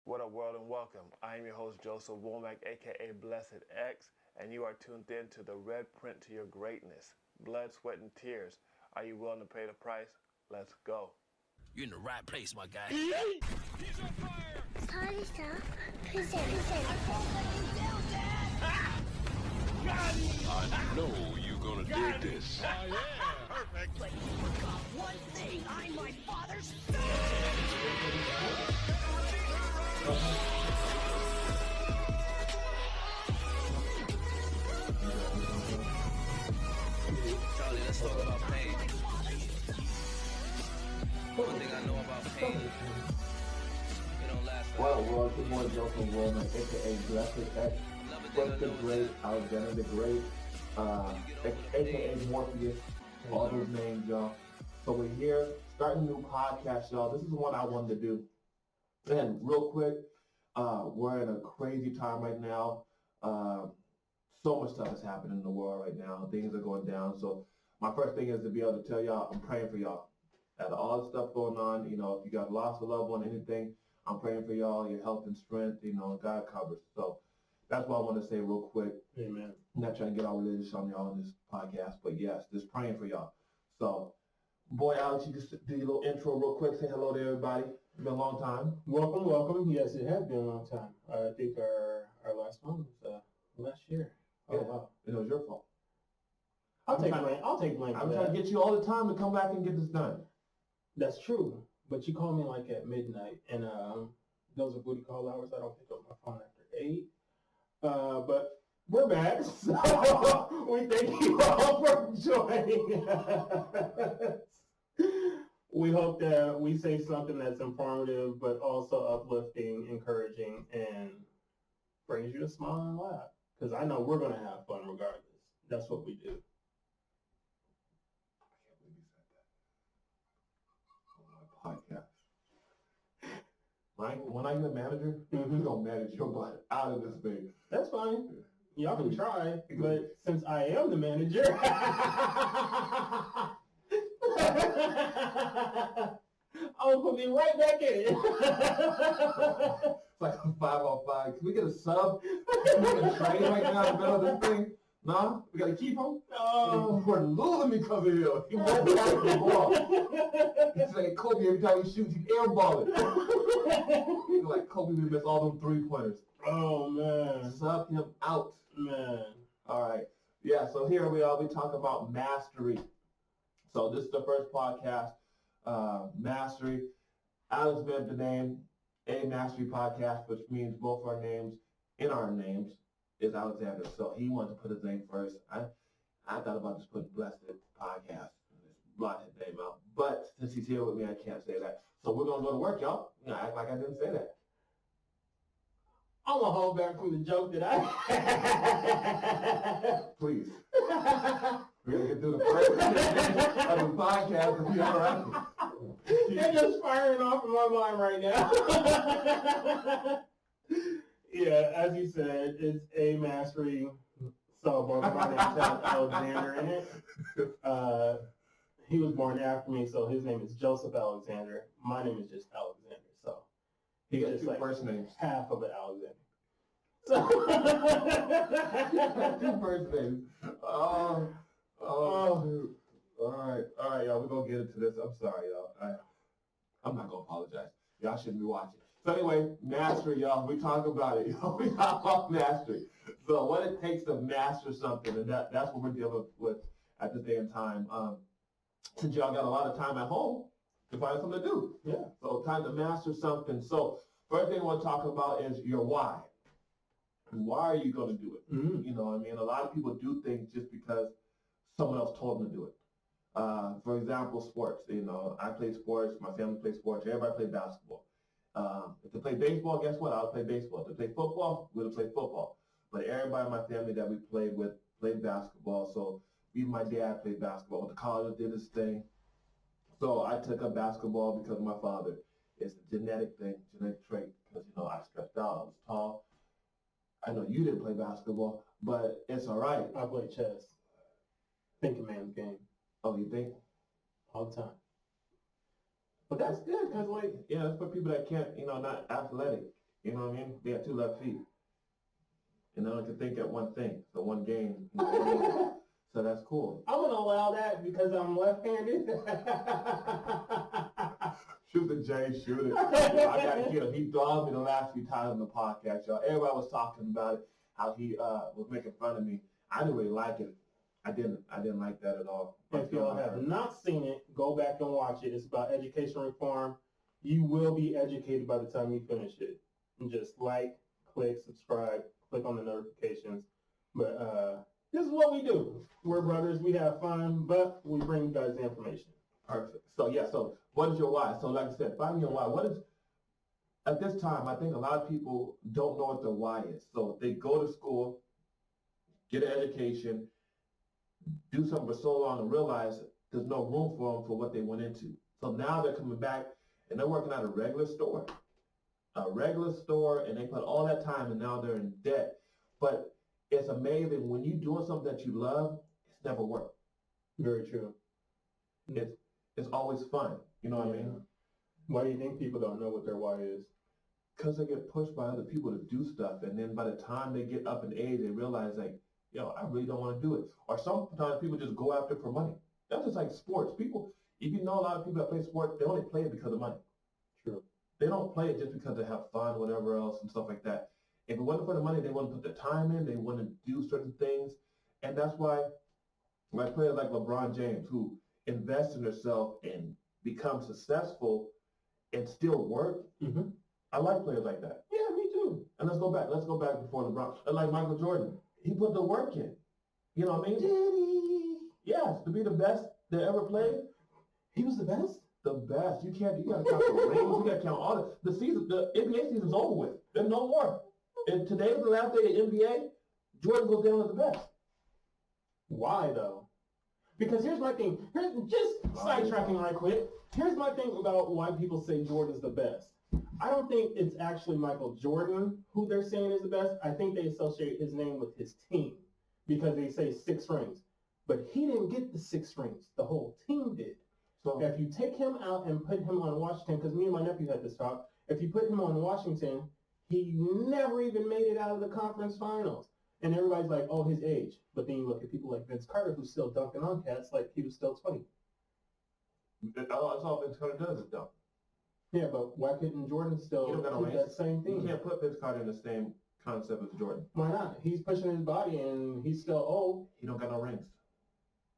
What up, world, and welcome. I am your host, Joseph Womack, aka Blessit X, and you are tuned in to the red print to your greatness. Blood, sweat, and tears. Are you willing to pay the price? Let's go. You're in the right place, my guy. He's on fire! Sorry, sir. Present. I won't let you down, Dad! Got him! I know you're gonna dig this. Oh, yeah. Perfect. But you forgot one thing. I'm my father's son! Charlie, let's talk about pain. One thing I know about pain, it don't last forever. Well, it's your boy Joseph Womack, aka Blessit X, What's the Great, Alexander the Great, aka Morpheus, all those names, y'all. So we're here, starting a new podcast, y'all. This is one I wanted to do. And real quick, we're in a crazy time right now. So much stuff is happening in the world right now. Things are going down. So my first thing is to be able to tell y'all I'm praying for y'all. Out of all the stuff going on, if you got lost a loved one, anything, I'm praying for y'all, your health and strength, God covers. So that's what I want to say real quick. Amen. I'm not trying to get all religious on y'all in this podcast, but yes, just praying for y'all. So, boy, Alex, you just do your little intro real quick. Say hello to everybody. It's been a long time. Welcome. Yes, it has been a long time. I think our last one was last year. Oh, Yeah. wow. It was your fault. I'll take blame for I'm that. trying to get you all the time to come back and get this done. That's true. But you call me like at midnight, and those are booty call hours. I don't pick up my phone after 8. But we're back, so we thank you all for joining us. We hope that we say something that's informative, but also uplifting, encouraging, and brings you to smile and laugh. Because I know we're going to have fun regardless. That's what we do. I can't believe you said that on my podcast. When I get a manager, you're going to manage your butt out of this thing. That's fine. Y'all can try, but since I am the manager, I'll put me right back in. It's like a 5-on-5. Can we get a sub? Can we get a train right now in the middle of this thing? Nah, we gotta keep him. Oh. We're losing because of him. He won't pass the ball. He's like Kobe every time he shoots, he's airballing. He's like Kobe, we miss all them 3-pointers. Oh man, Sub him out. man. All right. Yeah, so here we are. We talk about mastery. So this is the first podcast, mastery. Alex made the name, A Mastery Podcast, which means both our names in our names is Alexander. So he wanted to put his name first. I thought about just putting Blessit Podcast and just blot his name out. But since he's here with me, I can't say that. So we're going to go to work, y'all. Act like I didn't say that. I'm gonna hold back from the joke that I. Please. We're going to get through the first of the podcast and be all right. They're just firing off in my mind right now. Yeah, as you said, it's A Mastery. So both of my names have Alexander in it. He was born after me, so his name is Joseph Alexander. My name is just Alexander. So He got just two like first names. half of an Alexander. So Two first names. Shoot. All right, y'all. We're gonna get into this. I'm sorry, y'all. I'm not gonna apologize. Y'all shouldn't be watching. So anyway, mastery, y'all. We talk about it. We talk about mastery. So what it takes to master something, and that's what we're dealing with at this day and time. Since y'all got a lot of time at home to find something to do. yeah. So time to master something. So first thing I want to talk about is your why. Why are you going to do it? Mm-hmm. A lot of people do things just because someone else told them to do it. For example, sports. I play sports. My family plays sports. Everybody plays basketball. If they play baseball, guess what? I'll play baseball. If they play football, we'll play football. But everybody in my family that we played with played basketball. So even my dad played basketball. Went to college, did his thing. So I took up basketball because of my father. It's a genetic thing, genetic trait. Because, I stretched out. I was tall. I know you didn't play basketball, but it's all right. I play chess. Think a man's game Oh, you think? all the time. But that's good because, like, Yeah, it's for people that can't, not athletic. You know what I mean? They had 2 left feet. And they only could think at one thing, so one game. So that's cool. I'm gonna allow that because I'm left-handed. Shoot the J, shoot it. I got killed. He dogged me the last few times on the podcast, y'all. Everybody was talking about it, how he was making fun of me. I didn't really like it. I didn't like that at all. If y'all have not seen it, go back and watch it. It's about education reform. You will be educated by the time you finish it. And just like, click, subscribe, click on the notifications. But this is what we do. We're brothers. We have fun, but we bring you guys the information. Perfect. So yeah, so what is your why? So like I said, find your why. What is, at this time, I think a lot of people don't know what their why is. So they go to school, get an education, do something for so long and realize there's no room for them for what they went into. So now they're coming back and they're working at a regular store, and they put all that time and now they're in debt. But it's amazing when you're doing something that you love, it's never worked. Very true. It's always fun. You know what I mean? Why do you think people don't know what their why is? Because they get pushed by other people to do stuff, and then by the time they get up in age, they realize like, yo, I really don't want to do it. Or sometimes people just go after it for money. That's just like sports. People, if you know a lot of people that play sports, they only play it because of money. True. They don't play it just because they have fun, whatever else, and stuff like that. If it wasn't for the money, they wouldn't put the time in. They wouldn't do certain things, and that's why, like players like LeBron James, who invest in themselves and become successful and still work. Mm-hmm. I like players like that. Yeah, me too. And let's go back before LeBron. And like Michael Jordan, he put the work in. You know what I mean? Did he? Yes, to be the best they ever played. He was the best? The best. You gotta count the rings, you gotta count all the season, the NBA season's over with. There's no more. And today is the last day of NBA, Jordan goes down as the best. Why though? Because here's my thing. Just sidetracking right quick. Here's my thing about why people say Jordan's the best. I don't think it's actually Michael Jordan who they're saying is the best. I think they associate his name with his team because they say 6 rings. But he didn't get the 6 rings. The whole team did. So if you take him out and put him on Washington, because me and my nephew had this talk, if you put him on Washington, he never even made it out of the conference finals. And everybody's like, oh, his age. But then you look at people like Vince Carter, who's still dunking on cats like he was still 20. That's all Vince Carter does is dunk. Yeah, but why couldn't Jordan still keep that same thing? You can't put Vince Carter in the same concept as Jordan. Why not? He's pushing his body and he's still old. He don't got no rings.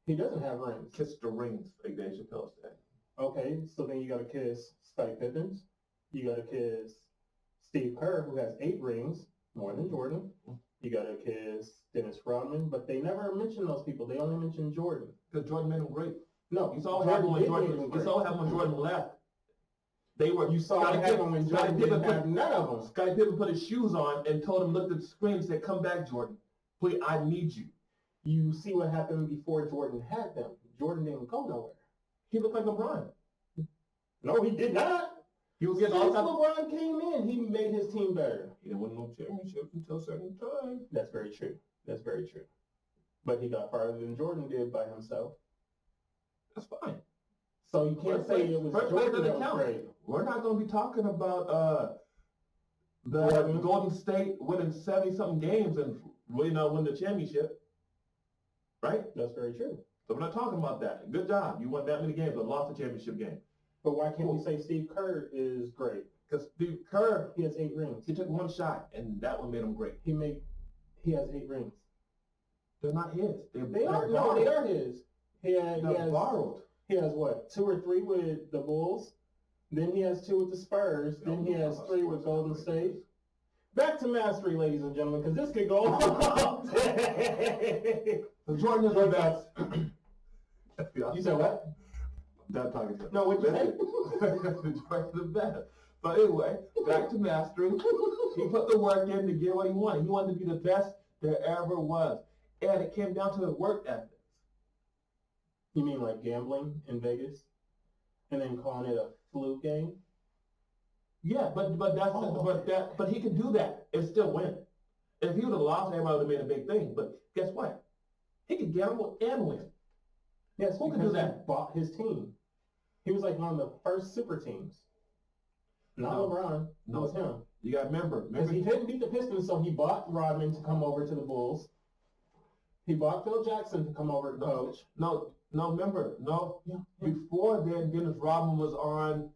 He doesn't have rings. Kiss the rings, like Dave Chappelle said. Okay, so then you got to kiss Scottie Pippen. You got to kiss Steve Kerr, who has 8 rings, more than Jordan. You got to kiss Dennis Rodman, but they never mention those people. They only mention Jordan. Because Jordan made him great. No, you saw what happened when Jordan left. They were. You saw what happened when Jordan didn't have none of them. Scottie Pippen put his shoes on and told him, looked at the screen and said, "Come back, Jordan. Please, I need you." You see what happened before Jordan had them. Jordan didn't go nowhere. He looked like LeBron. No, he did not. He was getting all LeBron came in, he made his team better. He didn't win no championships until a certain time. That's very true. That's very true. But he got farther than Jordan did by himself. That's fine. So you can't say it was Jordan that was great. We're not going to be talking about the Golden State winning 70-something games and really not win the championship. Right? That's very true. So we're not talking about that. Good job. You won that many games but lost the championship game. But why can't we say Steve Kerr is great? Because Steve Kerr, he has 8 rings. He took one shot, and that one made him great. He has 8 rings. They're not his. They are his. They're borrowed. He has what, 2 or 3 with the Bulls. Then he has 2 with the Spurs. Then he has 3 with Golden State. Back to mastery, ladies and gentlemen, because this could go all day. So Jordan is the best. You said what? Not talking to him. No, what you say? Jordan's the best. But anyway, back to mastery. He put the work in to get what he wanted. He wanted to be the best there ever was. And it came down to the work ethics. You mean like gambling in Vegas? And then calling it a fluke game? Yeah, but he could do that and still win. If he would have lost, everybody would have made a big thing. But guess what? He could gamble and win. Yes, who could do that? He bought his team. He was like one of the first super teams. Not No. LeBron. No. It was him. You got to remember. Because he couldn't beat the Pistons, so he bought Rodman to come over to the Bulls. He bought Phil Jackson to come over to coach. No, remember, Yeah. before then, Dennis Rodman was on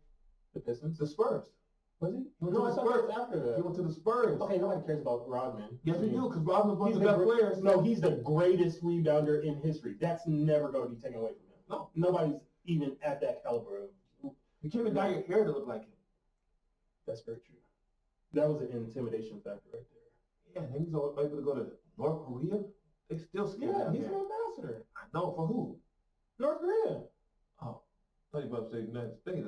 The Pistons? the Spurs. Was he? He went No, to I the thought that Spurs. was after He that. went to the Spurs. Okay, nobody cares about Rodman. Yes, we do, because Rodman's one He's of the best the players. No, he's the greatest rebounder in history. That's never going to be taken away from him. No. Nobody's even at that caliber. You can't even dye your hair to look like him. That's very true. That was an intimidation factor right there. Yeah, and he's able to go to North Korea. They still scared Yeah, of he's him. an ambassador. I know, for who? North Korea. Oh, I thought you were about to say United States.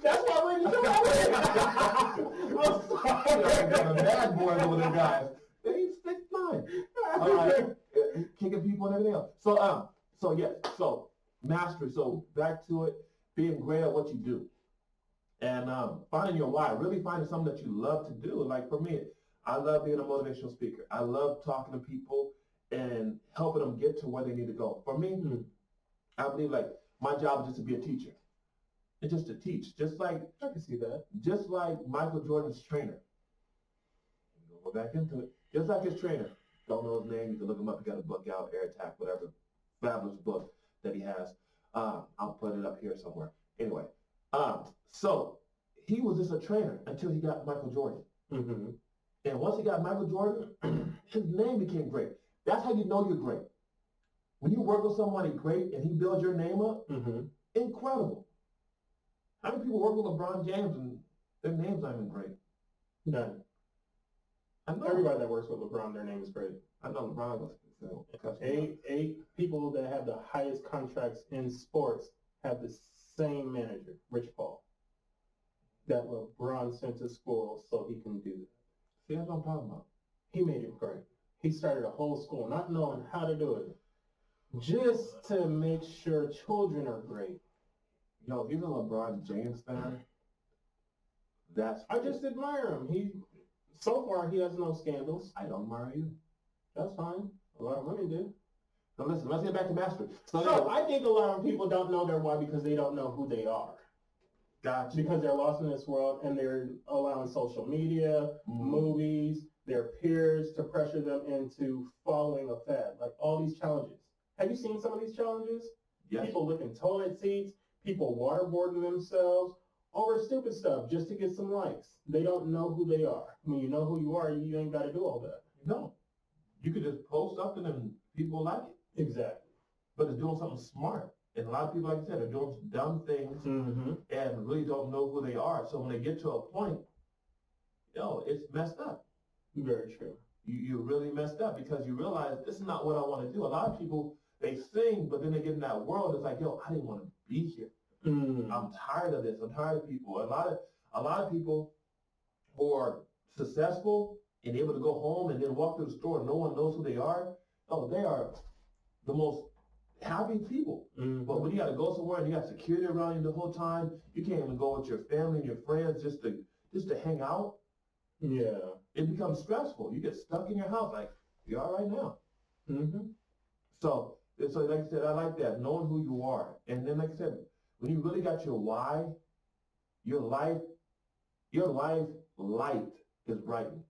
That's why we're in the I'm sorry. Got a bad boy over there, guys. They 6'9". All right, kicking people and everything else. So mastery. So back to it, being great at what you do, and finding your why. Really finding something that you love to do. Like for me, I love being a motivational speaker. I love talking to people and helping them get to where they need to go. For me, I believe like my job is just to be a teacher. It's just to teach, just like I can see that. just like Michael Jordan's trainer. We'll go back into it. Just like his trainer. Don't know his name. You can look him up. He got a book out, Air Attack, whatever. Fabulous book that he has. I'll put it up here somewhere. Anyway, so he was just a trainer until he got Michael Jordan. Mm-hmm. And once he got Michael Jordan, his name became great. That's how you know you're great. When you work with somebody great and he builds your name up, incredible. How many people work with LeBron James and their name's not even great? None. I know. Everybody that works with LeBron, their name is great. I know LeBron was Eight people that have the highest contracts in sports have the same manager, Rich Paul, that LeBron sent to school so he can do that. See, that's what I'm talking about. He made it great. He started a whole school not knowing how to do it, just to make sure children are great. Yo, if you're a LeBron James fan, I just admire him. So far he has no scandals. I don't admire you. That's fine. A lot of women do. So listen, let's get back to mastery. So I think a lot of people don't know their why because they don't know who they are. Gotcha. Because they're lost in this world and they're allowing social media, movies, their peers to pressure them into following a fad. Like all these challenges. Have you seen some of these challenges? Yes. People licking toilet seats, people waterboarding themselves over stupid stuff just to get some likes. They don't know who they are. When you know who you are, you ain't got to do all that. No. You could just post something and people like it. Exactly. But it's doing something smart. And a lot of people, like I said, are doing some dumb things and really don't know who they are. So when they get to a point, it's messed up. Very true. You really messed up because you realize this is not what I want to do. A lot of people, they sing, but then they get in that world. It's like, I didn't want to be here. I'm tired of this. I'm tired of people. A lot of people who are successful and able to go home and then walk to the store and no one knows who they are. Oh, they are the most happy people. But when you got to go somewhere and you got security around you the whole time, you can't even go with your family and your friends just to hang out. Yeah. It becomes stressful. You get stuck in your house like you are right now. So like I said, I like that, knowing who you are. And then like I said, when you really got your why, your life light is brightened.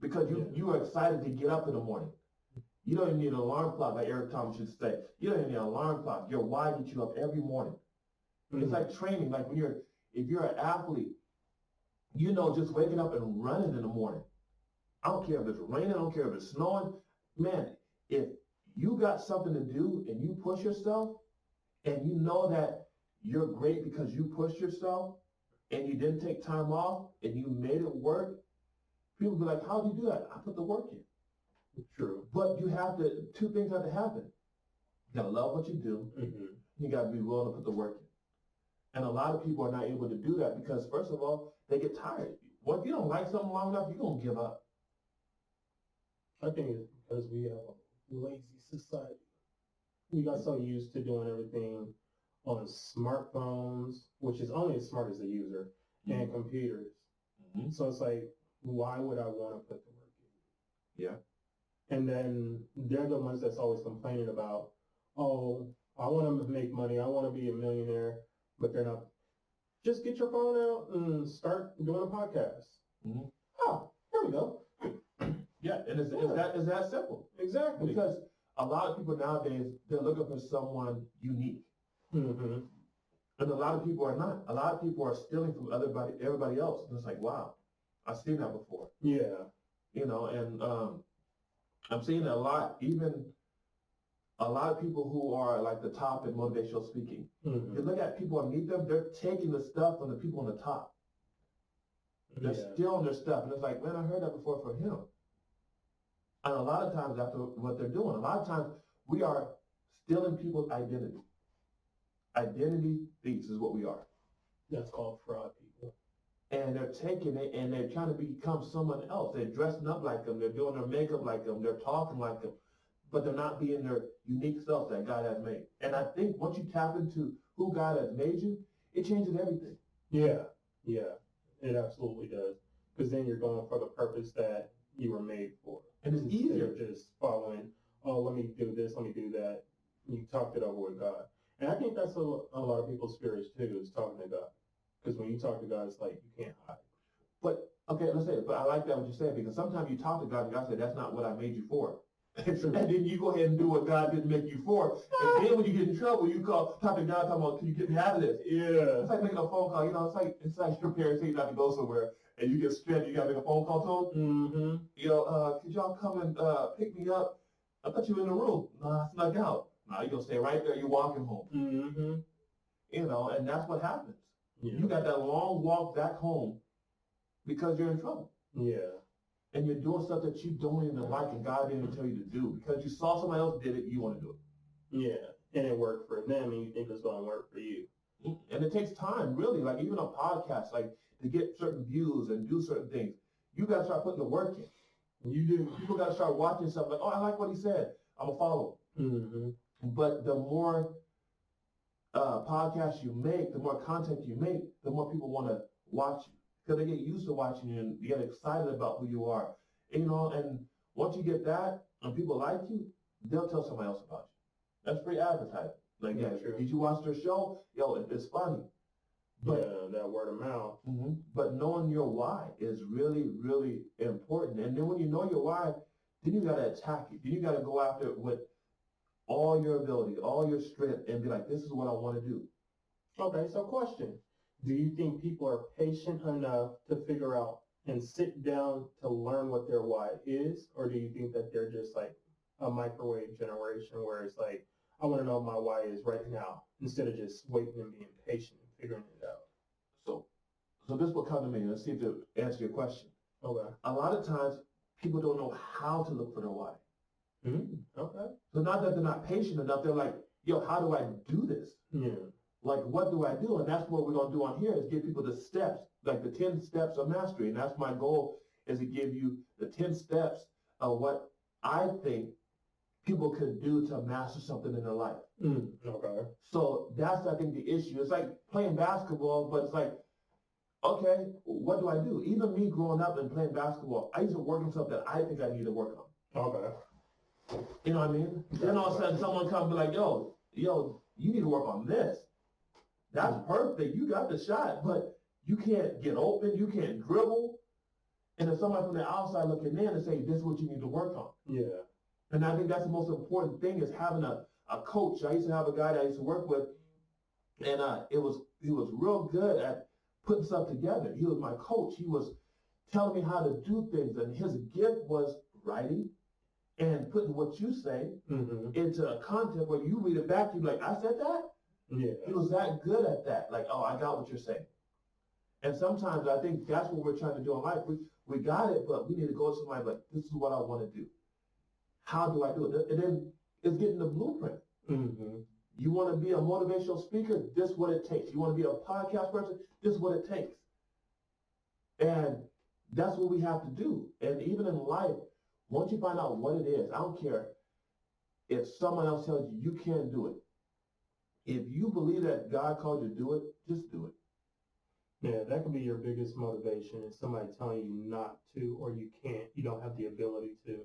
Because you are excited to get up in the morning. You don't even need an alarm clock, like Eric Thomas should say. You don't even need an alarm clock. Your why gets you up every morning. It's like training. Like if you're an athlete, just waking up and running in the morning. I don't care if it's raining, I don't care if it's snowing. Man, if you got something to do and you push yourself and you know that you're great because you pushed yourself and you didn't take time off and you made it work, people be like, how'd you do that? I put the work in. True. But two things have to happen. You gotta love what you do. You gotta be willing to put the work in. And a lot of people are not able to do that because, first of all, they get tired. Well, if you don't like something long enough, you're gonna give up. I think it's because we have a lazy society. We got so used to doing everything on smartphones, which is only as smart as the user, and computers. So it's like, why would I want to put the work in? Yeah. And then they're the ones that's always complaining about, I want to make money, I want to be a millionaire, but they're not. just get your phone out and start doing a podcast. Mhm. Oh, here we go. Yeah, and it's that simple. Exactly. Because a lot of people nowadays, they're looking for someone unique. Mm-hmm. And a lot of people are not. A lot of people are stealing from everybody else. And it's like, wow, I've seen that before. Yeah. You know, and I'm seeing a lot, even a lot of people who are like the top in motivational speaking. Mm-hmm. You look at people underneath them, they're taking the stuff from the people on the top. They're stealing their stuff. And it's like, man, I heard that before from him. And a lot of times that's what they're doing. A lot of times we are stealing people's identity. Identity thieves is what we are. That's called fraud, people. And they're taking it and they're trying to become someone else. They're dressing up like them. They're doing their makeup like them. They're talking like them. But they're not being their unique self that God has made. And I think once you tap into who God has made you, it changes everything. Yeah. It absolutely does. Because then you're going for the purpose that you were made for. And it's easier. Instead of just following, oh, let me do this, let me do that. You talked it over with God. And I think that's a lot of people's spirits too, is talking to God. Because when you talk to God, it's like you can't hide. But, okay, let's say, but I like that what you said, because sometimes you talk to God and God said, that's not what I made you for. And then you go ahead and do what God didn't make you for. And then when you get in trouble, you talk to God, talking about, can you get me out of this? Yeah. It's like making a phone call, you know, it's like your parents say you not to go somewhere and you get stranded, you gotta make a phone call to them. Mm-hmm. You know, could y'all come and pick me up? I thought you were in the room. No, I snuck out. No, you're gonna stay right there, you're walking home. Mm-hmm. You know, and that's what happens. Yeah. You got that long walk back home because you're in trouble. Yeah. And you're doing stuff that you don't even like and God didn't even tell you to do. Because you saw somebody else did it, you want to do it. Yeah. And it worked for them and you think it's gonna work for you. And it takes time, really. Like even a podcast, like to get certain views and do certain things, you got to start putting the work in. You do. People got to start watching stuff like, oh, I like what he said. I'm going to follow. Mm-hmm. But the more podcasts you make, the more content you make, the more people want to watch you. Because they get used to watching you and you get excited about who you are. And, you know, and once you get that and people like you, they'll tell somebody else about you. That's free advertising. Like, yeah, True. did you watch their show? Yo, it's funny. But, yeah, that word of mouth. mm-hmm. But knowing your why is really, really important. And then when you know your why, then you got to attack it. Then you got to go after it with all your ability, all your strength, and be like, this is what I want to do. Okay, so question. Do you think people are patient enough to figure out and sit down to learn what their why is? Or do you think that they're just like a microwave generation where it's like, I want to know what my why is right now, instead of just waiting and being patient and figuring it out? So this will come to me. Let's see if it answers your question. Okay. A lot of times, people don't know how to look for their why. Okay. So not that they're not patient enough, they're like, yo, how do I do this? Yeah. Like, what do I do? And that's what we're going to do on here is give people the steps, like the 10 steps of mastery. And that's my goal, is to give you the 10 steps of what I think people could do to master something in their life. Okay. So that's, I think, the issue. It's like playing basketball, but it's like, okay, what do I do? Even me growing up and playing basketball, I used to work on stuff that I think I need to work on. Okay. You know what I mean? Then all of a sudden someone comes and be like, yo, you need to work on this. That's perfect. You got the shot, but you can't get open. You can't dribble. And if somebody from the outside looking in and say, this is what you need to work on. Yeah. And I think that's the most important thing, is having a coach. I used to have a guy that I used to work with, and he was real good at putting stuff together. He was my coach. He was telling me how to do things, and his gift was writing and putting what you say into a content where you read it back, you're like, I said that? Yeah. He was that good at that. Like, oh, I got what you're saying. And sometimes I think that's what we're trying to do in life. We got it, but we need to go to somebody like, this is what I want to do. How do I do it? And then it's getting the blueprint. You want to be a motivational speaker? This is what it takes. You want to be a podcast person? This is what it takes. And that's what we have to do. And even in life, once you find out what it is, I don't care if someone else tells you you can't do it. If you believe that God called you to do it, just do it. Yeah, that could be your biggest motivation, is somebody telling you not to, or you can't, you don't have the ability to.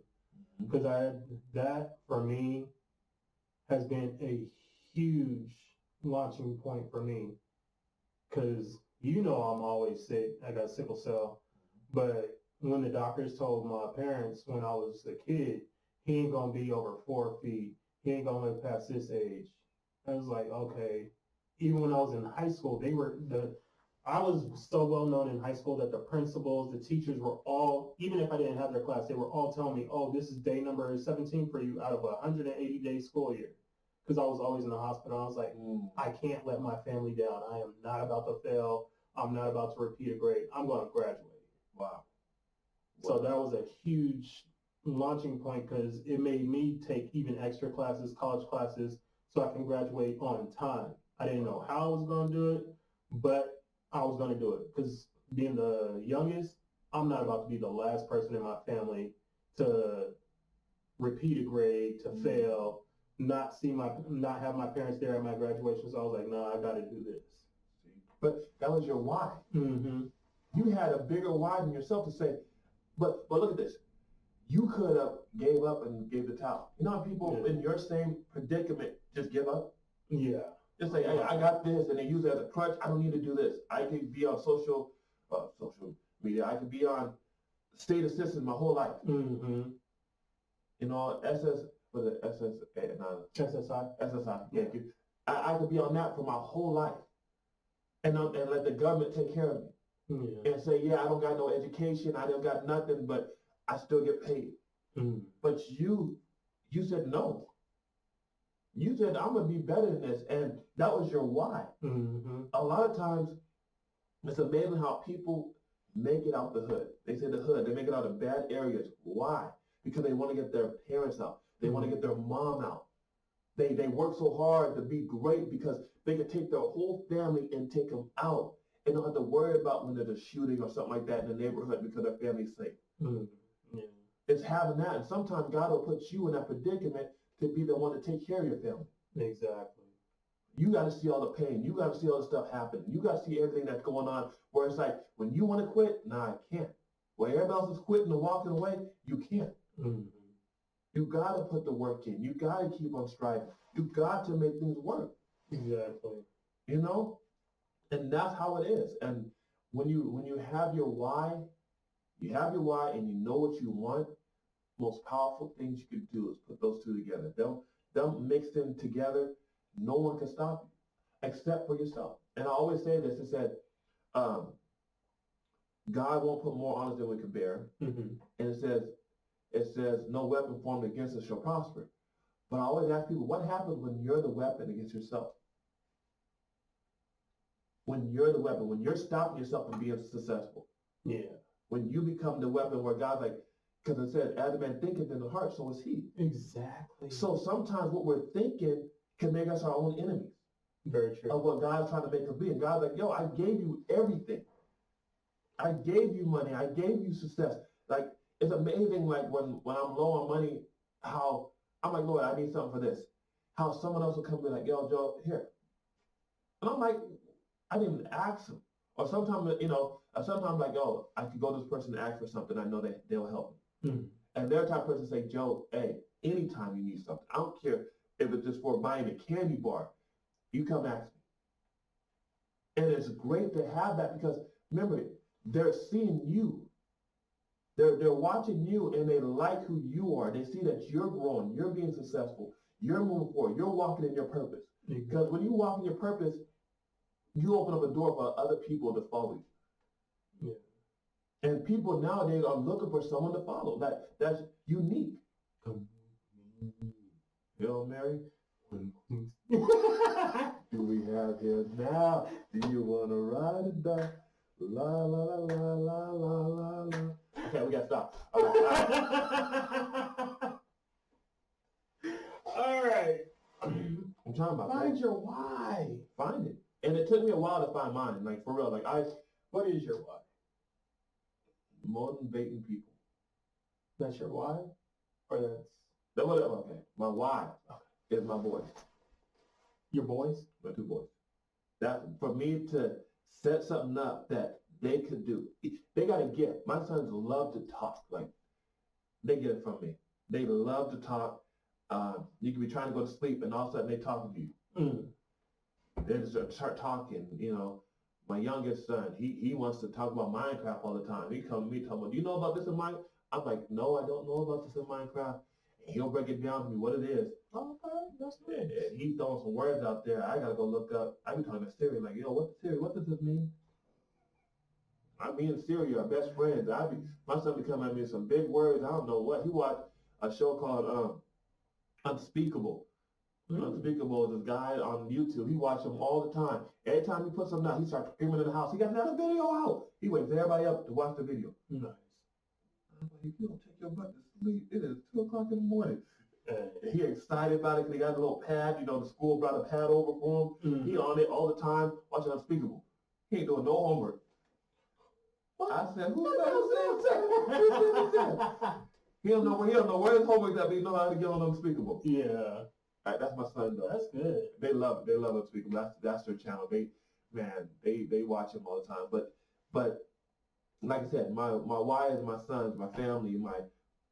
Because that for me has been a huge launching point for me. Because you know I'm always sick. I got sickle cell. But when the doctors told my parents when I was a kid, he ain't gonna be over 4 feet. He ain't gonna live past this age. I was like, okay. Even when I was in high school, I was so well known in high school that the principals, the teachers were all, even if I didn't have their class, they were all telling me, oh, this is day number 17 for you out of a 180-day school year. Because I was always in the hospital. I was like, I can't let my family down. I am not about to fail. I'm not about to repeat a grade. I'm going to graduate. Wow. So that was a huge launching point because it made me take even extra classes, college classes, so I can graduate on time. I didn't know how I was going to do it, but I was going to do it because being the youngest, I'm not about to be the last person in my family to repeat a grade, to fail, not have my parents there at my graduation. So I was like, no, I got to do this. But that was your why. Mm-hmm. You had a bigger why than yourself to say, but look at this. You could have gave up and gave the towel. You know how people in your same predicament just give up? Yeah. Just say, hey, I got this, and they use it as a crutch. I don't need to do this. I could be on social media. I could be on state assistance my whole life. Mm-hmm. You know, SSI. SSI. Yeah, I could be on that for my whole life, and let the government take care of me. Yeah. And say, yeah, I don't got no education. I don't got nothing, but I still get paid. Mm. But you said no. You said, I'm going to be better than this. And that was your why. Mm-hmm. A lot of times, it's amazing how people make it out the hood. They say the hood. They make it out of bad areas. Why? Because they want to get their parents out. They want to get their mom out. They work so hard to be great because they can take their whole family and take them out. And don't have to worry about when there's a shooting or something like that in the neighborhood because their family's safe. Mm. Yeah. It's having that. And sometimes God will put you in that predicament to be the one to take care of your family. Exactly. You got to see all the pain. You got to see all the stuff happening. You got to see everything that's going on where it's like, when you want to quit, nah, I can't. Where everybody else is quitting and walking away, you can't. Mm-hmm. You got to put the work in. You got to keep on striving. You got to make things work. Exactly. You know? And that's how it is. And when you have your why, and you know what you want, most powerful things you can do is put those two together. Them mixed in together, no one can stop you except for yourself. And I always say this, it said, God won't put more on us than we can bear. Mm-hmm. And it says, no weapon formed against us shall prosper. But I always ask people, what happens when you're the weapon against yourself? When you're the weapon, when you're stopping yourself from being successful. Yeah. When you become the weapon where God's like, because it said, as a man thinketh in the heart, so is he. Exactly. So sometimes what we're thinking can make us our own enemies. Very true. Of what God's trying to make us be. And God's like, yo, I gave you everything. I gave you money. I gave you success. Like, it's amazing, like, when I'm low on money, how I'm like, Lord, I need something for this. How someone else will come and be like, yo, Joe, here. And I'm like, I didn't even ask them. Or sometimes, sometimes like, oh, I could go to this person and ask for something. I know that they'll help me. Mm. And they're the type of person to say, Joe, hey, anytime you need something, I don't care if it's just for buying a candy bar, you come ask me. And it's great to have that because, remember, they're seeing you. They're watching you and they like who you are. They see that you're growing, you're being successful, you're moving forward, you're walking in your purpose. Mm-hmm. Because when you walk in your purpose, you open up a door for other people to follow you. Yeah. And people nowadays are looking for someone to follow. That's unique. Hail Mary. Do we have here now? Do you want to ride or die? La la la la la la la la. Okay, we got to stop. All right. All right. I'm talking about Find that. your why. Find it. And it took me a while to find mine. Like, for real. Like, what is your why? Motivating people. That's your why? Or Okay. My why is my boys. your boys? My two boys. That for me to set something up that they could do. They got a gift. My sons love to talk. Like, they get it from me. They love to talk. You can be trying to go to sleep and all of a sudden they talking to you. Mm. They just start talking, my youngest son, he wants to talk about Minecraft all the time. He come to me talking about, do you know about this in Minecraft? I'm like, no, I don't know about this in Minecraft. And he'll break it down to me what it is. Okay, that's nice. And he's throwing some words out there. I gotta go look up. I be talking to Siri like, yo, what does this mean? Me and Siri are best friends. My son be coming at me with some big words. I don't know what. He watched a show called Unspeakable. Unspeakable is this guy on YouTube. He watches them all the time. Every time he puts something out, he starts screaming in the house. He got another video out. He waits everybody up to watch the video. Nice. I'm like, if you don't take your butt to sleep, it is 2 o'clock in the morning. And he excited about it because he got a little pad. You know, the school brought a pad over for him. He on it all the time, watching Unspeakable. He ain't doing no homework. I said, who said that? He don't know where his homework that, but he know how to get on Unspeakable. Yeah. All right, that's my son though. That's good. They love it. They love Unspeakable. That's their channel. They watch him all the time. But like I said, my wives, my sons, my family,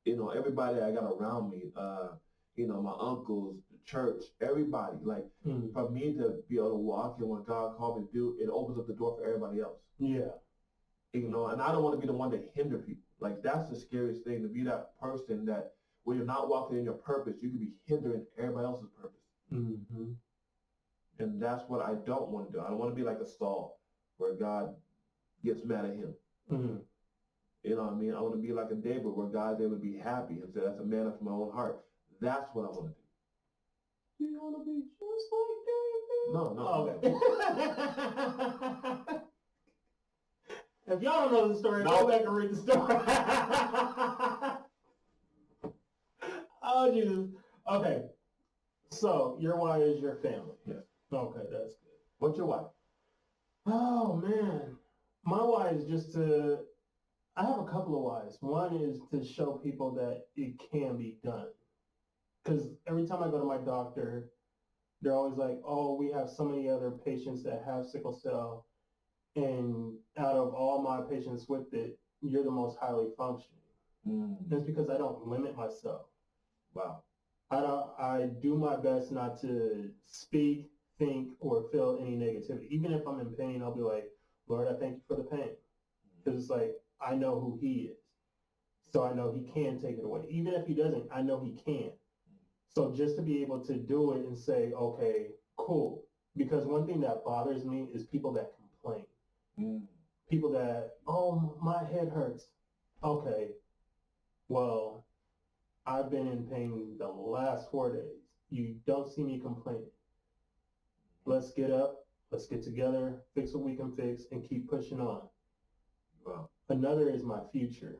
everybody I got around me, my uncles, the church, everybody. Like for me to be able to walk in what God called me to do, it opens up the door for everybody else. Yeah. And I don't want to be the one to hinder people. Like that's the scariest thing, to be that person that when you're not walking in your purpose, you could be hindering everybody else's purpose. Mm-hmm. And that's what I don't want to do. I don't want to be like a Saul where God gets mad at him. Mm-hmm. You know what I mean? I want to be like a David where God's able to be happy and say, that's a man after my own heart. That's what I want to do. You want to be just like David? No. Oh, okay. If y'all don't know the story, go back and read the story. Oh, Jesus. Okay. So, your wife is your family. Yes. Okay, that's good. What's your wife? Oh, man. My wife is I have a couple of wives. One is to show people that it can be done. Because every time I go to my doctor, they're always like, oh, we have so many other patients that have sickle cell. And out of all my patients with it, you're the most highly functioning. That's because I don't limit myself. Wow. I do my best not to speak, think, or feel any negativity. Even if I'm in pain, I'll be like, Lord, I thank you for the pain. Because it's like, I know who he is. So I know he can take it away. Even if he doesn't, I know he can. So just to be able to do it and say, okay, cool. Because one thing that bothers me is people that complain. People that, oh, my head hurts. Okay, well, I've been in pain the last 4 days. You don't see me complaining. Let's get up, let's get together, fix what we can fix, and keep pushing on. Wow. Another is my future.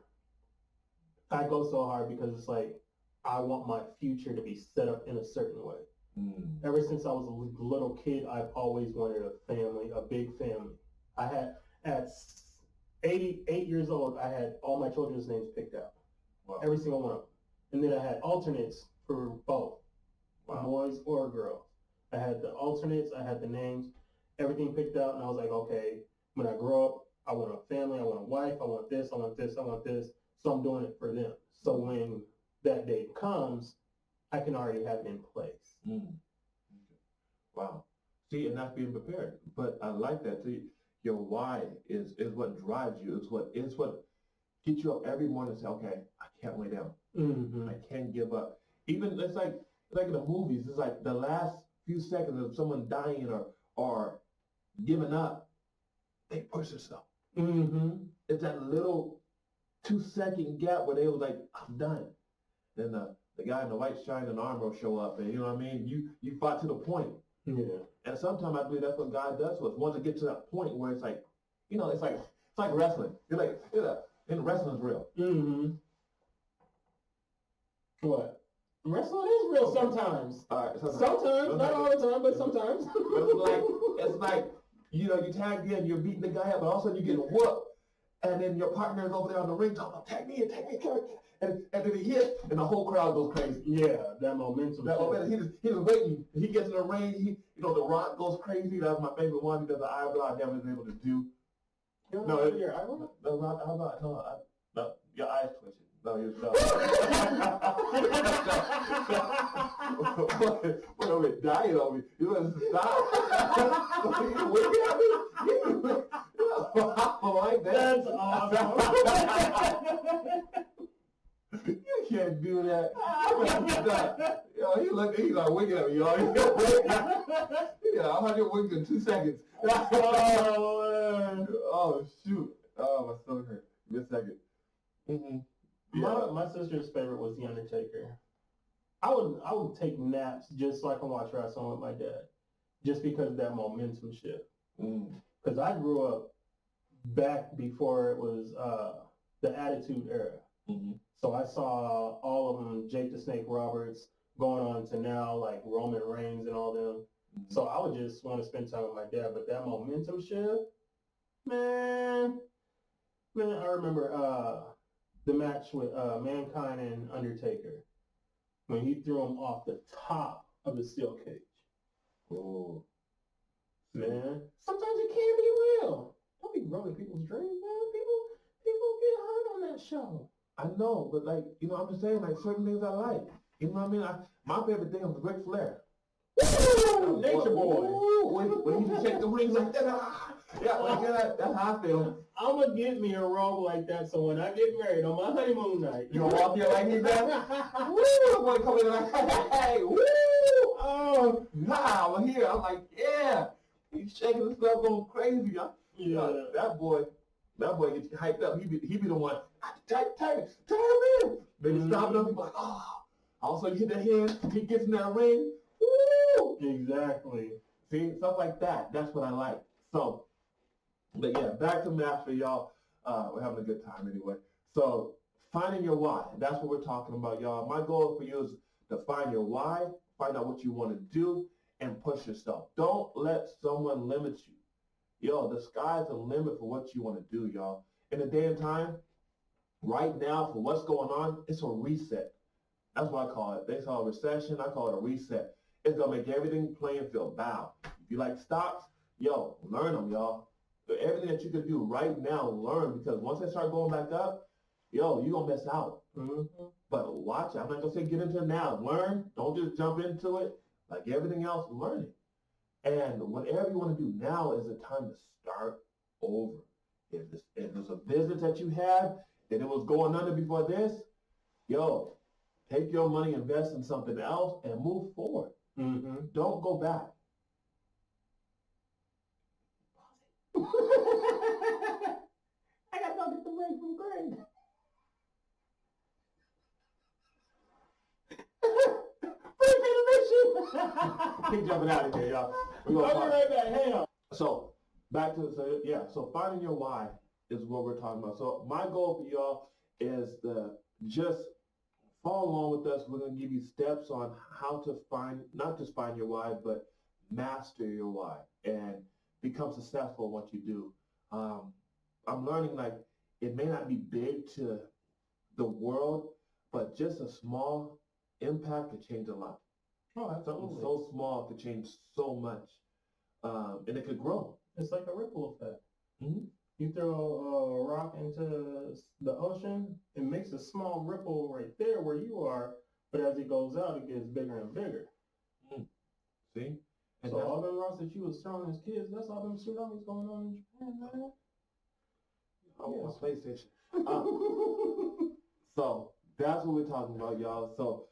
I go so hard because it's like, I want my future to be set up in a certain way. Ever since I was a little kid, I've always wanted a family, a big family. I had, at 88 years old, I had all my children's names picked out. Wow. Every single one of them. And then I had alternates for both, boys or girls. I had the alternates, I had the names, everything picked out, and I was like, okay, when I grow up, I want a family, I want a wife, I want this, I want this, I want this. So I'm doing it for them. So when that day comes, I can already have it in place. Wow. See, and that's being prepared. But I like that. See, your why is what drives you. It's what gets you up every morning and say, okay, I can't lay down. I can't give up. Even it's like in the movies, it's like the last few seconds of someone dying or giving up, they push themselves. It's that little 2-second gap where they was like, I'm done. Then the guy in the white shining armor will show up, and you know what I mean? You fought to the point. Yeah. And sometimes I believe that's what God does to us. Once it gets to that point where it's like, it's like wrestling. You're like, and wrestling's real. What? Wrestling is real sometimes. All right, sometimes, not all the time, but sometimes. it's like, you tag in, you're beating the guy up, but all of a sudden you get whooped, and then your partner is over there on the ring talking, tag me, and then he hits, and the whole crowd goes crazy. Yeah, that momentum. He just waiting. He gets in the ring. The Rock goes crazy. That's my favorite one. He does the eyebrow. I never been able to do. Your eyebrow? The Rock eyebrow. No, your eyes twitching. No, you're not. Wait a minute, dying on me. You want to stop? You winking at me? I like that. That's awesome. You can't do that. Yo, he's like winking at me, y'all. Yeah, 100 winks in 2 seconds. Oh, shoot. Oh, my stomach hurt. Give me a second. Mm-hmm. Yeah. My sister's favorite was The Undertaker. I would take naps just so I can watch wrestling with my dad, just because of that momentum shift. Because I grew up back before it was the Attitude Era. So I saw all of them, Jake the Snake Roberts, going on to now like Roman Reigns and all them. So I would just want to spend time with my dad. But that momentum shift, man, I remember the match with Mankind and Undertaker when he threw him off the top of the steel cage. Oh, man, sometimes it can be real. Don't be ruining people's dreams, man. People get hurt on that show. I know, but like, you know, I'm just saying, like, certain things I like. You know what I mean? My favorite thing was Ric Flair. Woo! Nature Boy. When he just shake the rings like that, yeah, like that, that's how I feel. I'm gonna get me a robe like that, so when I get married on my honeymoon night, You gonna walk here like he's that? Woo! The boy coming in like, hey, woo! Oh, nah, I'm here. I'm like, yeah. He's shaking the stuff going crazy. Yeah. That boy gets you hyped up. He be the one. Turn him in. Then he stop it up. He's like, oh. Also, you hit the hand. He gets in that ring. Woo! Exactly. See, stuff like that. That's what I like. So, but yeah, back to mastery, y'all. We're having a good time anyway. So, finding your why. That's what we're talking about, y'all. My goal for you is to find your why, find out what you want to do, and push yourself. Don't let someone limit you. Yo, the sky's the limit for what you want to do, y'all. In a day and time, right now, for what's going on, it's a reset. That's what I call it. They call it a recession. I call it a reset. It's going to make everything playing field bow. If you like stocks, yo, learn them, y'all. So everything that you can do right now, learn, because once they start going back up, yo, you're going to miss out. But watch it. I'm not going to say get into it now. Learn. Don't just jump into it. Like everything else, learn it. And whatever you want to do now is the time to start over. If there's a business that you had and it was going under before this, yo, take your money, invest in something else, and move forward. Don't go back. I got to go get the ring from Greg. Keep jumping out of here, y'all. I'll be right back. Hang on. So back to so finding your why is what we're talking about. So my goal for y'all is to just follow along with us. We're gonna give you steps on how to find, not just find your why, but master your why and become successful in what you do. I'm learning, like, it may not be big to the world, but just a small impact could change a lot. Oh, Something absolutely. so small could change so much, and it could grow. It's like a ripple effect. Mhm. You throw a rock into the ocean, it makes a small ripple right there where you are, but as it goes out, it gets bigger and bigger. See? And So all them rocks that you was throwing as kids, that's all them tsunamis going on in Japan, man. I want a PlayStation. So that's what we're talking about, y'all. So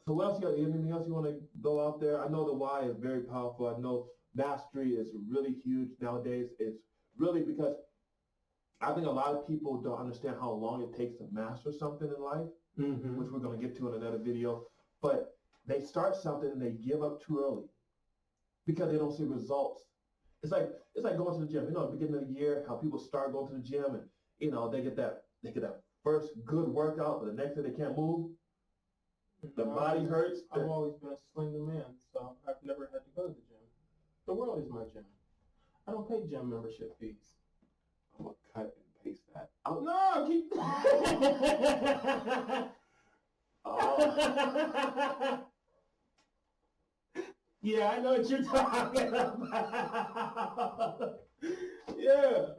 what else? Anything else you want to go out there? I know the why is very powerful. I know mastery is really huge nowadays. It's really because I think a lot of people don't understand how long it takes to master something in life, which we're going to get to in another video. But they start something and they give up too early because they don't see results. It's like going to the gym. You know, at the beginning of the year, how people start going to the gym and, you know, they get that first good workout, but the next day they can't move. The body hurts. I've always been a slender man, so I've never had to go to the gym. The world is my gym. I don't pay gym membership fees. I'm going to cut and paste that. No, keep. Yeah, I know what you're talking about. Yeah,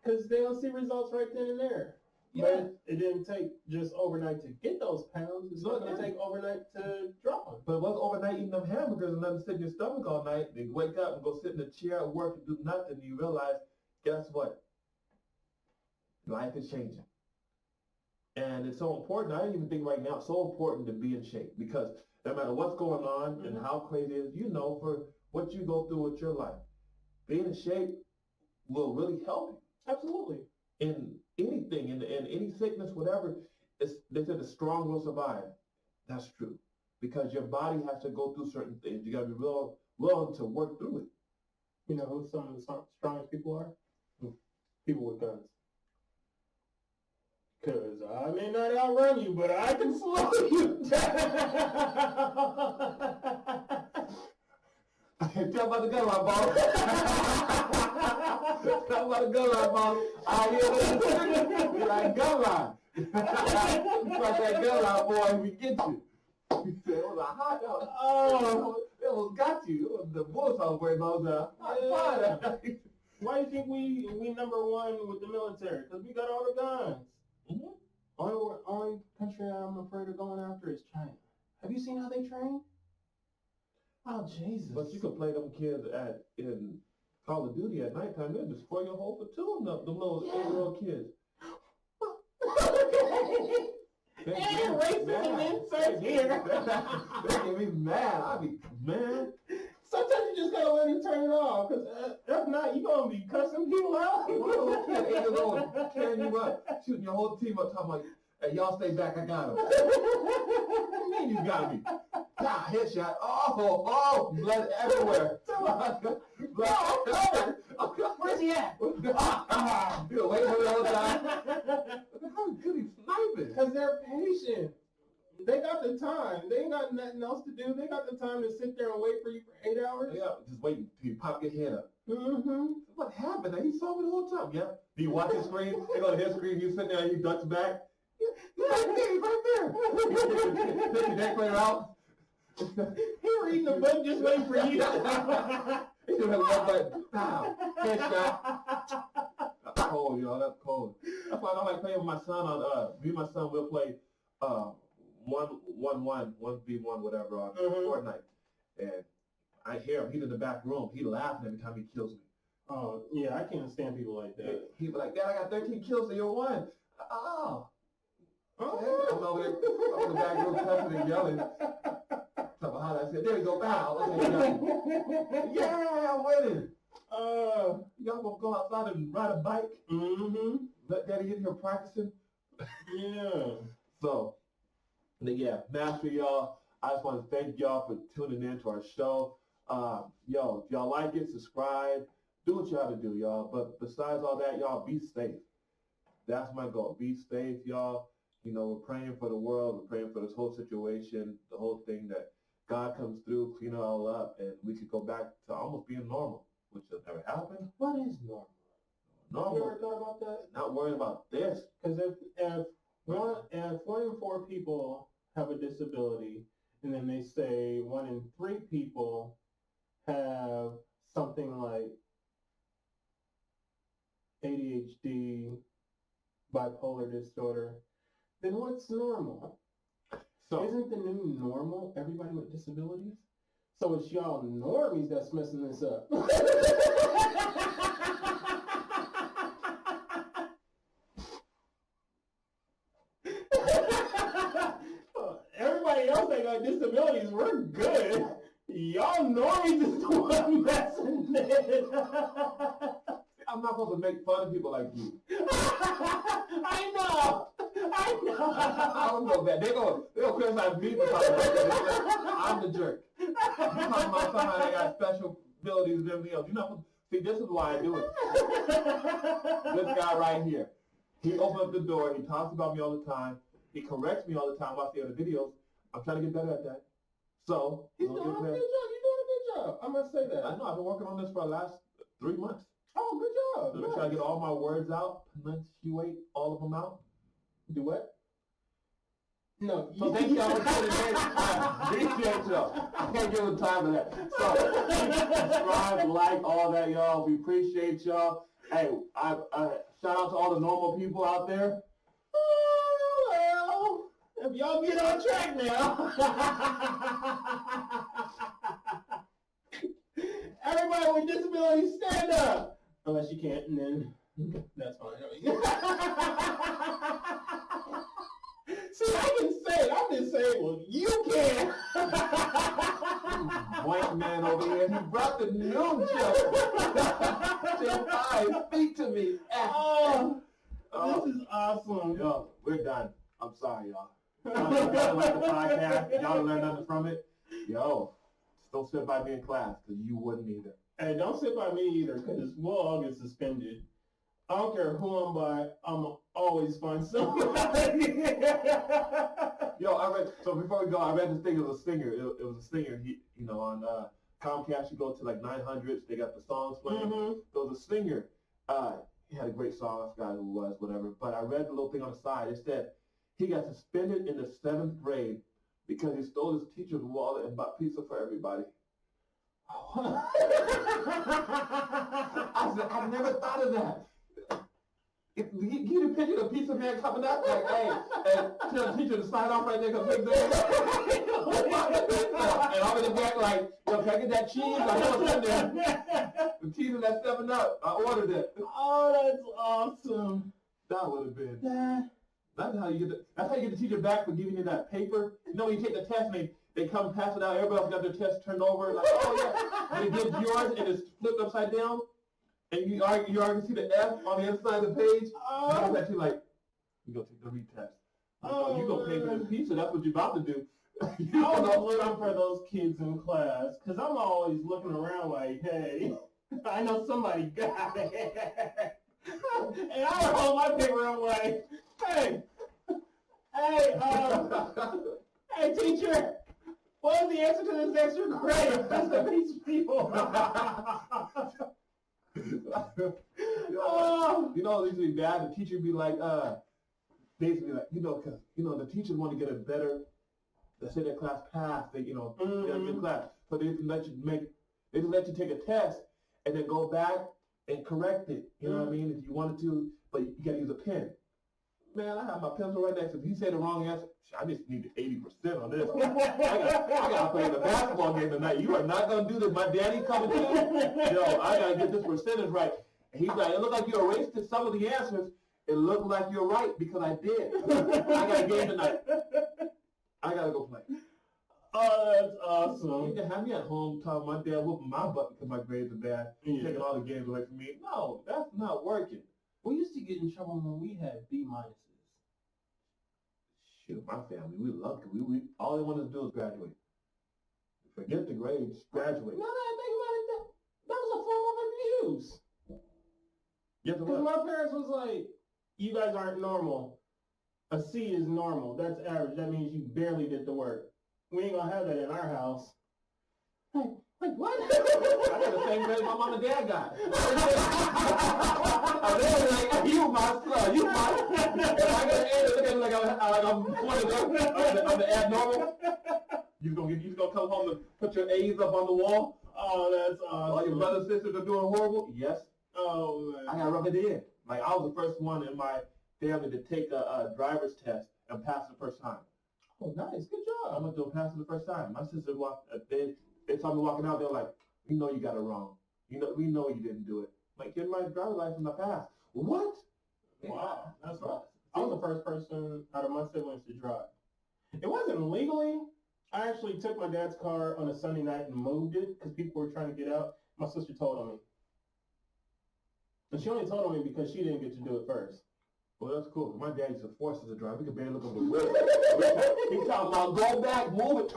because they don't see results right then and there. But it didn't take just overnight to get those pounds. It's not going to take overnight to drop them. But what's overnight eating them hamburgers and letting them sit in your stomach all night, then wake up and go sit in a chair at work and do nothing, and you realize, guess what? Life is changing. And it's so important. I didn't even think right now, it's so important to be in shape because no matter what's going on and how crazy it is, you know, for what you go through with your life, being in shape will really help you. Absolutely. In anything, in any sickness, whatever, they said the strong will survive. That's true. Because your body has to go through certain things. You got to be willing to work through it. You know who some of the strongest people are? People with guns. Because I may not outrun you, but I can slow you down. Tell about the gun line, boss. Tell about the gun line, boss. I hear that. You're like gun line. It's like that gun line, boy, we get you. He said, it was a hot dog. Oh, it was got you. It was the bullets I was wearing. I was Why do you think we number one with the military? Because we got all the guns. Mm-hmm. Only country I'm afraid of going after is China. Have you seen how they train? Oh, Jesus. But you could play them kids in Call of Duty at nighttime. They'll destroy your whole platoon of them little 8-year-old kids. And racism insert here. They get me mad. I be mad. Sometimes you just gotta learn to turn it off, because if not, you're gonna be cussing people out. Little kid, 8 years old, tearing you up, shooting your whole team up, talking about, hey, y'all stay back, I got him. Man, you got me. Ah, headshot. Oh, blood everywhere. Blood everywhere. Where's he at? You were waiting for the whole time. How good he's sniping? Because they're patient. They got the time. They ain't got nothing else to do. They got the time to sit there and wait for you for 8 hours. Yeah, just waiting till you pop your head up. Mm-hmm. What happened? He saw me the whole time. Yeah. Do you watch his screen? They go to his screen. You sit there and he ducks back. He's right there. He's right there. Take your neck later out. He reading the book just waiting for you. He just had one button. Pow. Headshot. That's cold, y'all. That's cold. That's why I don't like playing with my son on, me and my son will play, 1v1, whatever on Fortnite. And I hear him. He's in the back room. He laughing every time he kills me. Oh, yeah, I can't stand people like that. He be like, Dad, I got 13 kills, so you're one. Oh. I'm over there, I'm in the back room cussing and yelling. Talking about how I said, there you go, bow. Yeah, I'm winning. Y'all gonna go outside and ride a bike? Mm-hmm. Let Daddy in here practicing? Yeah. So, yeah, master y'all. I just want to thank y'all for tuning in to our show. Yo, if y'all like it, subscribe. Do what you have to do, y'all. But besides all that, y'all, be safe. That's my goal. Be safe, y'all. You know, we're praying for the world. We're praying for this whole situation, the whole thing that God comes through, clean it all up, and we could go back to almost being normal, which has never happened. What is normal? Normal. You ever thought about that? Not worrying about this. Because if 1 in 4 people have a disability, and then they say 1 in 3 people have something like ADHD, bipolar disorder, then what's normal? So, Isn't the new normal everybody with disabilities? So it's y'all normies that's messing this up. Everybody else that got disabilities, we're good. Y'all normies is the one messing it. I'm not supposed to make fun of people like you. I know. I don't know that. They'll criticize me for talking about that. I'm the jerk. You talking about somebody that got special abilities and everything else. You're not supposed to. See, this is why I do it. This guy right here. He opens up the door. He talks about me all the time. He corrects me all the time while I see other videos. I'm trying to get better at that. So, He's doing a good job. You're doing a good job. I must say that. I know. I've been working on this for the last 3 months. Oh, good job. So try to get all my words out, enunciate all of them out. Do what? No. So thank y'all for tuning in. Appreciate y'all. I can't give them time for that. So subscribe, like, all that, y'all. We appreciate y'all. Hey, I shout out to all the normal people out there. If y'all get on track now. Everybody with disabilities, stand up. Unless you can't, and then that's fine. See, I can say it. I'm disabled. You can. White man over here, he brought the new joke. Speak to me. Oh, this is awesome. Yo, we're done. I'm sorry, y'all. Y'all like the podcast? Y'all learn nothing from it? Yo, just don't sit by me in class, because you wouldn't either. Hey, don't sit by me either, because we'll all get suspended. I don't care who I'm by, I'm always find somebody. Yo, so before we go, I read this thing. It was a singer. It was a singer. He, on Comcast, you go to like 900s. They got the songs playing. Mm-hmm. There was a singer. He had a great song. I forgot who it was, whatever. But I read the little thing on the side. It said he got suspended in the 7th grade because he stole his teacher's wallet and bought pizza for everybody. I said, I never thought of that. Get a picture of the pizza man coming up, like, hey, and tell the teacher to sign off right there because big day. And I'm in the back like, yo, can I get that cheese? I know it's in there. The cheese in that 7-Up. I ordered it. Oh, that's awesome. That would have been. That's how you get the teacher back for giving you that paper. You know, when you take the test and they come pass it out, everybody else got their test turned over, like, oh yeah. And they give yours and it's flipped upside down. And you already see the F on the inside of the page. Oh. And it's actually like, you go take the retest. Oh, you go pay for the pizza. That's what you're about to do. I was looking for those kids in class because I'm always looking around like, hey, I know somebody got it. And I would hold my paper up like, hey, hey, teacher, what is the answer to this extra grade? Just a piece of people. You know, it used to be bad. The teacher would be like, basically like, because, the teachers want to get a better, let's say their class pass, they, get a class. So they just let you take a test and then go back and correct it. You know what I mean? If you wanted to, but you got to use a pen. Man, I have my pencil right next to me. If he said the wrong answer, I just needed 80% on this. I got to play the basketball game tonight. You are not going to do this. My daddy coming to you. Yo, I got to get this percentage right. And he's like, it looked like you erased some of the answers. It looked like you're right because I did. I got a game tonight. I got to go play. Oh, that's awesome. You can have me at home telling my dad whooping my butt because my grades are bad. Taking all the games away from me. No, that's not working. We used to get in trouble when we had B-. Shoot, my family, we loved it. We all they wanted to do was graduate. Forget the grades, graduate. No, I think about it. That was a form of abuse. Yes, Because my parents was like, you guys aren't normal. A C is normal. That's average. That means you barely did the work. We ain't gonna have that in our house. Like what? I got the same grade my mom and dad got. They were like, you my son, you my. If I got an A, look at me like I'm pointing up. I'm the abnormal. You just gonna come home and put your A's up on the wall? Oh, that's awesome. All your brothers and sisters are doing horrible? Yes. Oh man. I got rub it in. Like I was the first one in my family to take a driver's test and pass it the first time. Oh, nice. Good job. I went to pass it the first time. My sister walked. They saw me walking out. They were like, "We know you got it wrong. We know you didn't do it." Like, get my driver's license, I passed. What? Wow, that's right. I was the first person out of my siblings to drive. It wasn't legally. I actually took my dad's car on a Sunday night and moved it because people were trying to get out. My sister told on me. And she only told on me because she didn't get to do it first. Well, that's cool. My dad used to force us to drive. We could barely look over the wheel. He talking about go back, move it,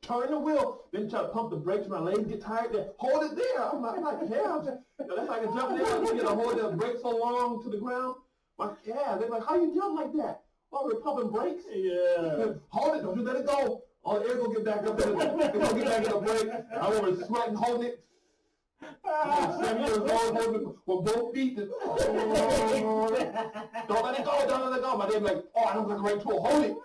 turn the wheel. Then try to pump the brakes. My legs get tired. Then hold it there. I'm like, yeah. That's like a jumping in. You know, hold the brakes so long to the ground. They're like, how you jump like that? Well, we're pumping brakes. Yeah. Hold it. Don't you let it go. All the air gonna get back up. It's gonna get back in the brake. I remember sweating, holding it. 7 years old, holding it with both feet. Don't let it go. Don't let it go. My dad like, oh, I don't look right to it. Hold it.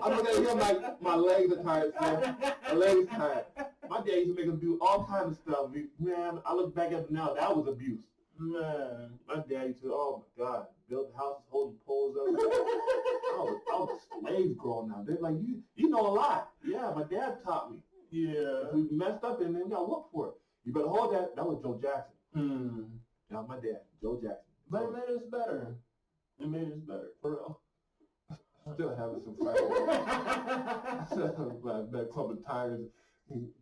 I'm looking at him like, my legs are tired, son. My legs tired. My dad used to make us do all kinds of stuff. Man, I look back at it now. That was abuse. Man, my dad used to, oh my God, build houses, holding poles up. I was a slave. waves growing now. They're like, you know a lot. Yeah, my dad taught me. Yeah. We messed up and then got whooped for it. You better hold that. That was Joe Jackson. Now my dad, Joe Jackson. But it made us better. It made us better, for real. Still having some fight. Still having a couple of tires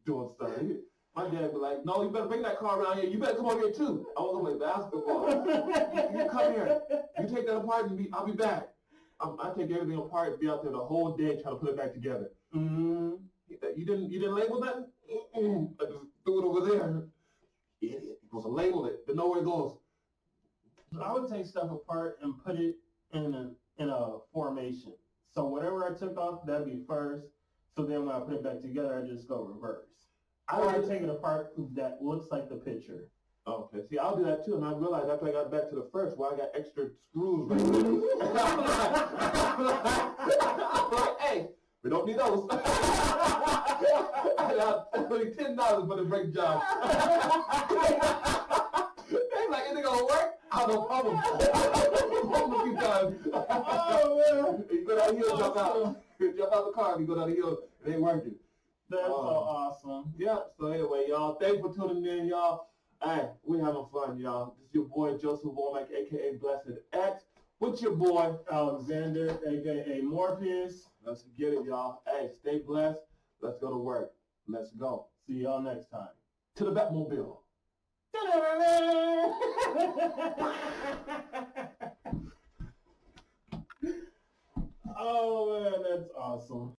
doing stuff. My dad be like, no, you better bring that car around here. You better come over here too. I was gonna play basketball. You come here. You take that apart and I'll be back. I take everything apart and be out there the whole day trying to put it back together. You didn't label nothing? I just threw it over there. Idiot. You're supposed to label it to know where it goes. I would take stuff apart and put it in a formation. So whatever I took off, that'd be first. So then when I put it back together, I just go reverse. I would take it apart that looks like the picture. Okay, see, I'll do that too, and I realized after I got back to the first, why I got extra screws right there. I'm like, hey, we don't need those. I got only $10 for the brake job. They like, is it gonna work? I don't know, problem. A few times. Oh man! You go down the hill, jump out the car, and you go down the hill, it ain't working. That's so awesome. Yeah, so anyway, y'all, thanks for tuning in, y'all. Hey, we having fun, y'all. This is your boy, Joseph Womack, a.k.a. Blessit X, with your boy, Alexander, a.k.a. Morpheus. Let's get it, y'all. Hey, stay blessed. Let's go to work. Let's go. See y'all next time. To the Batmobile. Oh, man, that's awesome.